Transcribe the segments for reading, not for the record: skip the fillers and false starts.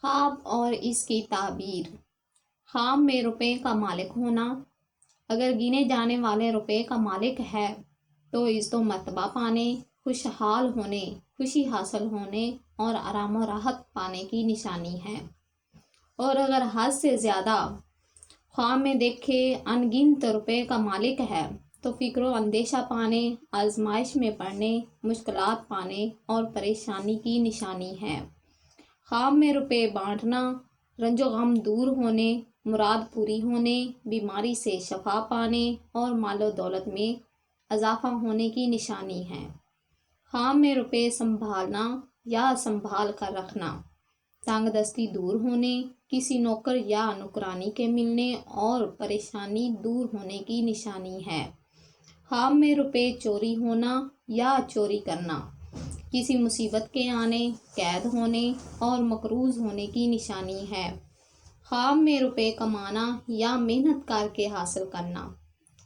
خواب اور اس کی تعبیر۔ خواب میں روپے کا مالک ہونا۔ اگر گنے جانے والے روپے کا مالک ہے تو عزت و مرتبہ پانے، خوشحال ہونے، خوشی حاصل ہونے اور آرام و راحت پانے کی نشانی ہے۔ اور اگر حد سے زیادہ خواب میں دیکھے ان گنت روپے کا مالک ہے تو فکر و اندیشہ پانے، آزمائش میں پڑنے، مشکلات پانے اور پریشانی کی نشانی ہے۔ خواب میں روپے بانٹنا، رنج و غم دور ہونے، مراد پوری ہونے، بیماری سے شفا پانے اور مال و دولت میں اضافہ ہونے کی نشانی ہے۔ خواب میں روپے سنبھالنا یا سنبھال کر رکھنا، تنگ دستی دور ہونے، کسی نوکر یا نوکرانی کے ملنے اور پریشانی دور ہونے کی نشانی ہے۔ خواب میں روپے چوری ہونا یا چوری کرنا، کسی مصیبت کے آنے، قید ہونے اور مقروض ہونے کی نشانی ہے۔ خواب میں روپے کمانا یا محنت کر کے حاصل کرنا،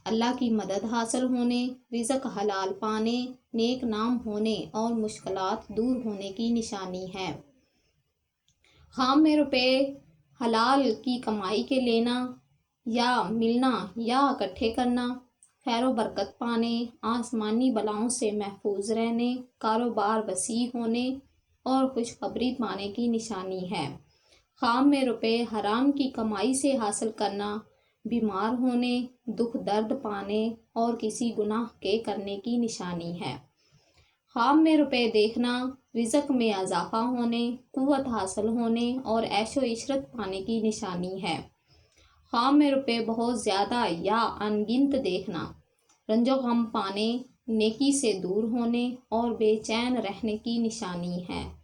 اللہ کی مدد حاصل ہونے، رزق حلال پانے، نیک نام ہونے اور مشکلات دور ہونے کی نشانی ہے۔ خواب میں روپے حلال کی کمائی کے لینا یا ملنا یا اکٹھے کرنا، خیر و برکت پانے، آسمانی بلاؤں سے محفوظ رہنے، کاروبار وسیع ہونے اور خوشخبری پانے کی نشانی ہے۔ خواب میں روپے حرام کی کمائی سے حاصل کرنا، بیمار ہونے، دکھ درد پانے اور کسی گناہ کے کرنے کی نشانی ہے۔ خواب میں روپے دیکھنا، رزق میں اضافہ ہونے، قوت حاصل ہونے اور عیش و عشرت پانے کی نشانی ہے۔ خواب میں روپے بہت زیادہ یا ان گنت دیکھنا، رنج و غم پانے، نیکی سے دور ہونے اور بے چین رہنے کی نشانی ہے۔